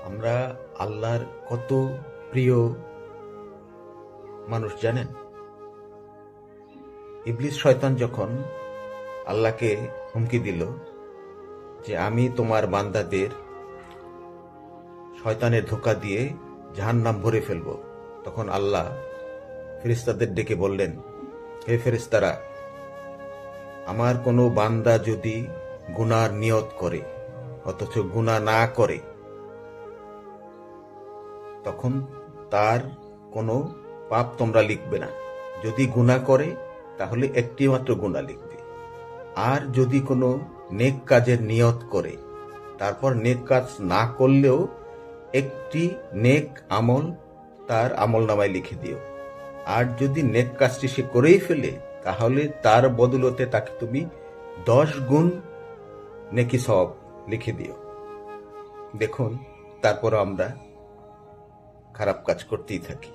আমরা আল্লাহর কত প্রিয় মানুষ জানেন? ইবলিস শয়তান যখন আল্লাহকে হুমকি দিল যে আমি তোমার বান্দাদের শয়তানের ধোঁকা দিয়ে জাহান্নাম ভরে ফেলব, তখন আল্লাহ ফেরেশতাদের ডেকে বললেন, হে ফেরেশতারা, আমার কোনো বান্দা যদি গুনার নিয়ত করে অথচ গুনাহ না করে, তখন তার কোনো পাপ তোমরা লিখবে না। যদি গুনাহ করে তাহলে একটি মাত্র গুনাহ লিখবে। আর যদি কোনো নেক কাজের নিয়ত করে, তারপর নেক কাজ না করলেও একটি নেক আমল তার আমলনামায় লিখে দিও। আর যদি নেক কাজটি সে করেই ফেলে, তাহলে তার বদলতে তাকে তুমি 10 গুণ নেকি সওয়াব লিখে দিও। দেখুন, তারপর আমরা খারাপ কাজ করতেই থাকি।